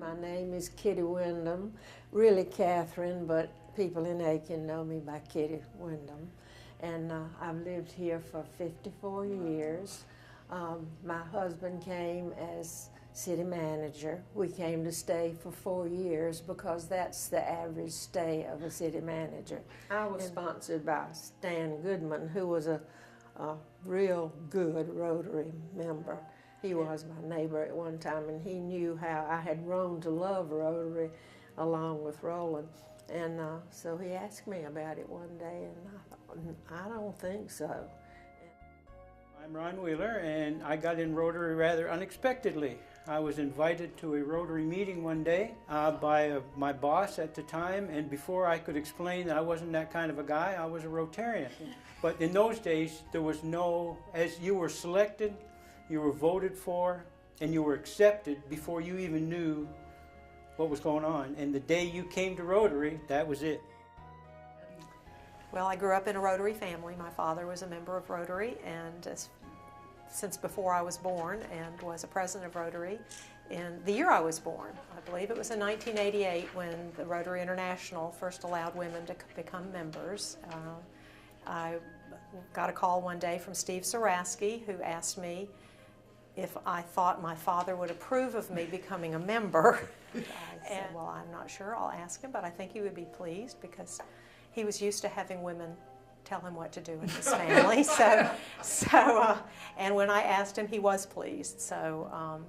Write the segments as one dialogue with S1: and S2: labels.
S1: My name is Kitty Wyndham, really Catherine, but people in Aiken know me by Kitty Wyndham. And I've lived here for 54 years. My husband came as city manager. We came to stay for 4 years because that's the average stay of a city manager. I was sponsored by Stan Goodman, who was a real good Rotary member. He was my neighbor at one time, and he knew how I had grown to love Rotary along with Roland. And so he asked me about it one day, and I thought, I don't think so.
S2: I'm Ron Wheeler, and I got in Rotary rather unexpectedly. I was invited to a Rotary meeting one day by my boss at the time, and before I could explain that I wasn't that kind of a guy, I was a Rotarian. But in those days, there was no, as you were selected, you were voted for, and you were accepted before you even knew what was going on. And the day you came to Rotary, that was it.
S3: Well, I grew up in a Rotary family. My father was a member of Rotary, and since before I was born, and was a president of Rotary in the year I was born. I believe it was in 1988 when the Rotary International first allowed women to become members. I got a call one day from Steve Saraski, who asked me if I thought my father would approve of me becoming a member. I said, well, I'm not sure. I'll ask him, but I think he would be pleased because he was used to having women tell him what to do in his family. And when I asked him, he was pleased. So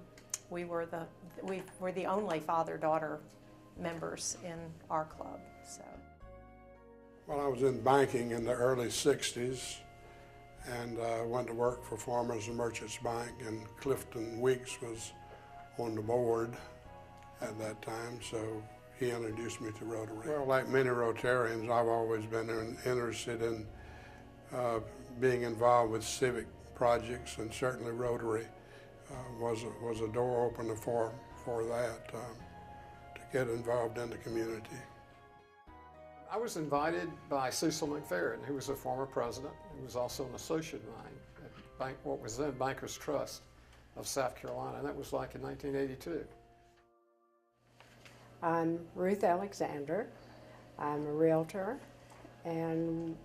S3: we were the only father-daughter members in our club. So.
S4: Well, I was in banking in the early 60s and went to work for Farmers and Merchants Bank, and Clifton Weeks was on the board at that time, so he introduced me to Rotary. Well, like many Rotarians, I've always been interested in being involved with civic projects, and certainly Rotary was a door opener for that, to get involved in the community.
S5: I was invited by Cecil McFerrin, who was a former president, who was also an associate of mine at what was then Bankers Trust of South Carolina, and that was like in 1982.
S6: I'm Ruth Alexander. I'm a realtor, and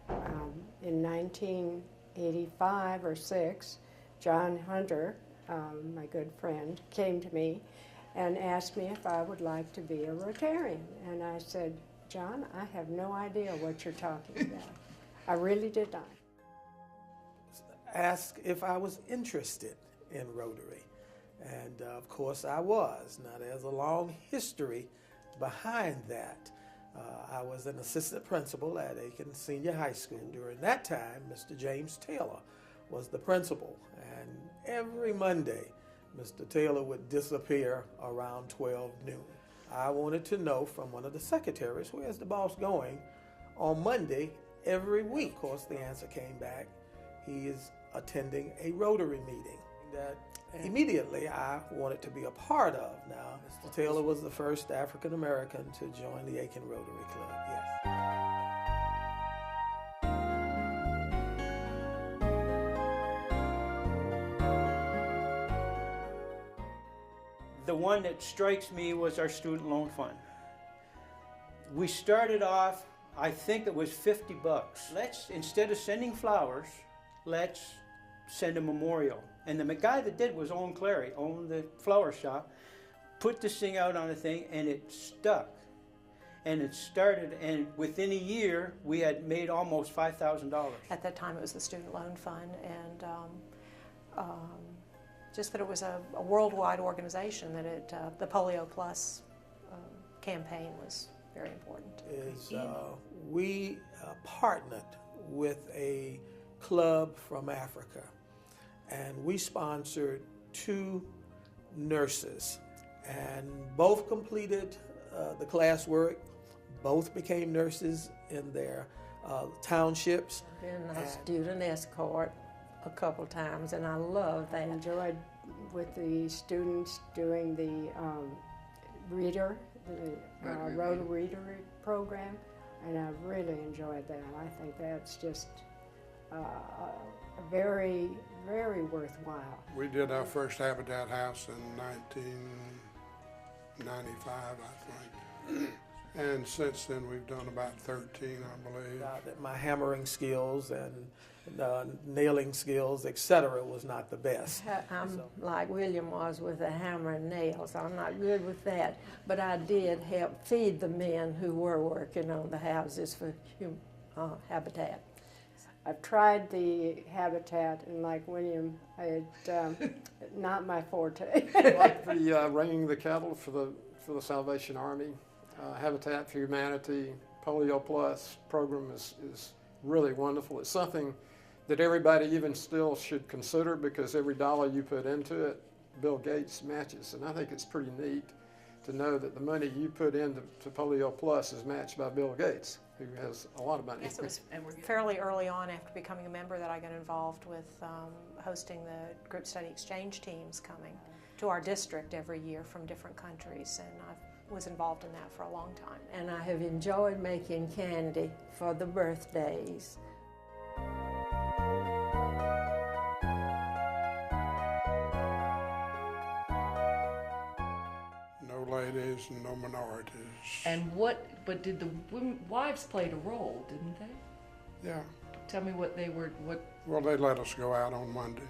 S6: in 1985 or 6, John Hunter, my good friend, came to me and asked me if I would like to be a Rotarian, and I said, John, I have no idea what you're talking about. I really did not.
S7: Asked if I was interested in Rotary, and of course I was. Now there's a long history behind that. I was an assistant principal at Aiken Senior High School. During that time, Mr. James Taylor was the principal, and every Monday, Mr. Taylor would disappear around 12 noon. I wanted to know from one of the secretaries, where's the boss going on Monday every week? Of course, the answer came back, he is attending a Rotary meeting that immediately I wanted to be a part of. Now, Mr. Taylor was the first African American to join the Aiken Rotary Club, yes.
S2: The one that strikes me was our student loan fund. We started off, I think it was $50. Let's, instead of sending flowers, let's send a memorial. And the guy that did was Owen Clary, owned the flower shop, put this thing out on a thing, and it stuck. And it started, and within a year, we had made almost $5,000.
S3: At that time, it was the student loan fund, and just that it was a worldwide organization, that the Polio Plus campaign was very important.
S7: We partnered with a club from Africa, and we sponsored 2 nurses, and both completed the classwork, both became nurses in their townships.
S1: I've been a student escort a couple times, and I love that.
S6: I enjoyed with the students doing the reader, the Rotary Reader program, and I really enjoyed that. I think that's just very, very worthwhile.
S4: We did our first Habitat House in '95, I think. And since then, we've done about 13, I believe.
S7: That my hammering skills and nailing skills, etc., was not the best.
S1: I'm like William was with a hammer and nails. I'm not good with that, but I did help feed the men who were working on the houses for Habitat.
S6: I've tried the Habitat, and like William, it's not my forte.
S5: Like the ringing the cattle for the Salvation Army, Habitat for Humanity, Polio Plus program is really wonderful. It's something that everybody even still should consider, because every dollar you put into it, Bill Gates matches. And I think it's pretty neat to know that the money you put into Polio Plus is matched by Bill Gates, who has a lot of money.
S3: Yes, it was fairly early on after becoming a member that I got involved with hosting the group study exchange teams coming to our district every year from different countries, and I was involved in that for a long time.
S1: And I have enjoyed making candy for the birthdays.
S4: No ladies and no minorities.
S8: But did the wives played a role, didn't they?
S4: Yeah.
S8: Tell me what they were,
S4: Well, they let us go out on Monday.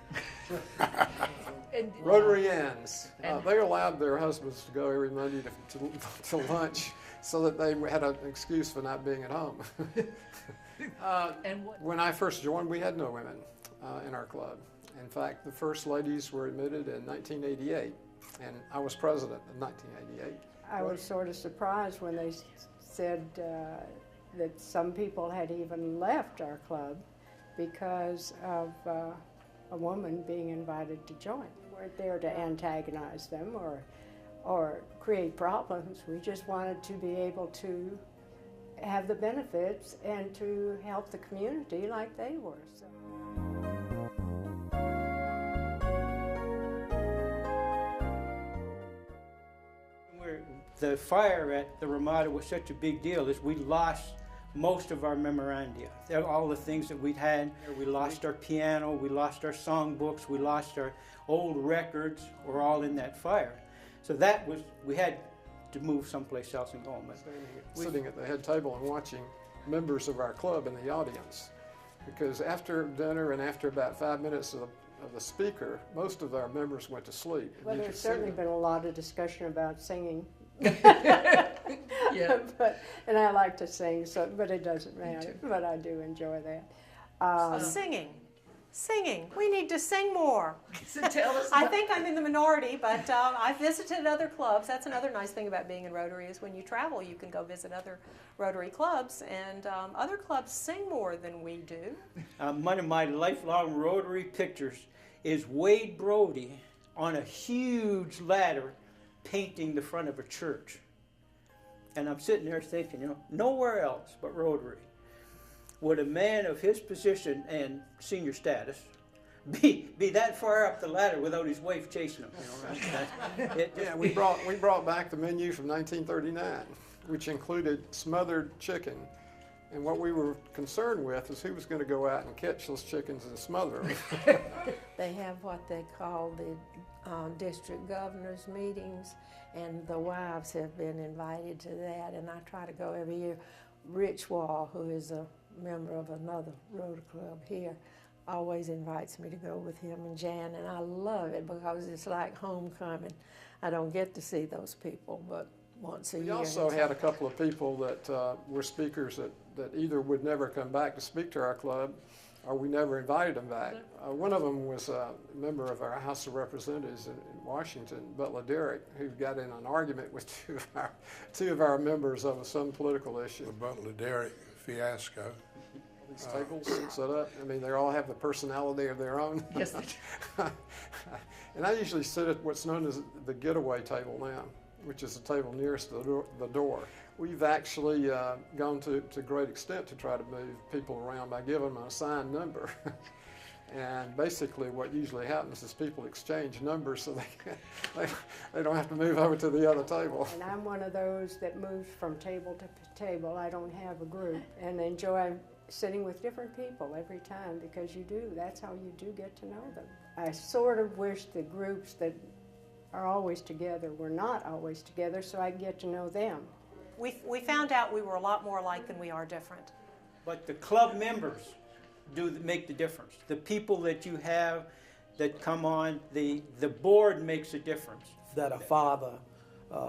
S5: Rotarians, they allowed their husbands to go every Monday to lunch so that they had an excuse for not being at home. When I first joined, we had no women in our club. In fact, the first ladies were admitted in 1988, and I was president in 1988.
S6: I was sort of surprised when they said that some people had even left our club because of a woman being invited to join. We weren't there to antagonize them or create problems. We just wanted to be able to have the benefits and to help the community like they were. So.
S2: The fire at the Ramada was such a big deal is we lost most of our memoranda. All the things that we'd had. We lost our piano, we lost our songbooks, we lost our old records, were all in that fire. So that was, we had to move someplace else and go home.
S5: Sitting at the head table and watching members of our club in the audience. Because after dinner and after about 5 minutes of the speaker, most of our members went to sleep.
S6: Well, there's certainly been a lot of discussion about singing.
S8: Yeah.
S6: And I like to sing, but it doesn't matter. But I do enjoy that.
S3: Singing. We need to sing more.
S8: So tell us.
S3: I think I'm in the minority, but I've visited other clubs. That's another nice thing about being in Rotary is when you travel, you can go visit other Rotary clubs, and other clubs sing more than we do.
S2: One of my lifelong Rotary pictures is Wade Brody on a huge ladder painting the front of a church. And I'm sitting there thinking, nowhere else but Rotary would a man of his position and senior status be that far up the ladder without his wife chasing him.
S5: We brought back the menu from 1939, which included smothered chicken. And what we were concerned with is who was going to go out and catch those chickens and smother them.
S1: They have what they call the district governors meetings, and the wives have been invited to that, and I try to go every year. Rich Wall, who is a member of another Rotary Club here, always invites me to go with him and Jan, and I love it because it's like homecoming. I don't get to see those people, but once a year.
S5: We also had a couple of people that were speakers that either would never come back to speak to our club, or we never invited them back. One of them was a member of our House of Representatives in Washington, Butler Derrick, who got in an argument with two of our members over some political issue.
S4: The Butler Derrick fiasco.
S5: These tables set up, I mean, they all have the personality of their own.
S8: Yes, they do.
S5: And I usually sit at what's known as the getaway table now, which is the table nearest the door. We've actually gone to great extent to try to move people around by giving them an assigned number. And basically what usually happens is people exchange numbers so they don't have to move over to the other table.
S6: And I'm one of those that moves from table to table. I don't have a group, and enjoy sitting with different people every time, because you do. That's how you do get to know them. I sort of wish the groups that are always together. We're not always together, so I get to know them.
S3: We found out we were a lot more alike than we are different.
S2: But the club members make the difference. The people that you have that come on, the board makes a difference.
S7: That a father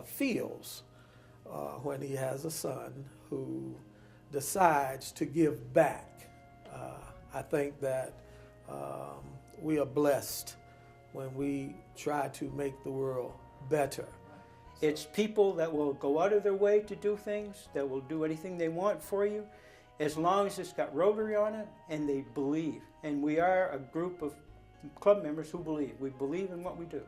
S7: feels when he has a son who decides to give back. I think that we are blessed when we try to make the world better.
S2: It's people that will go out of their way to do things, that will do anything they want for you, as long as it's got Rotary on it and they believe. And we are a group of club members who believe. We believe in what we do.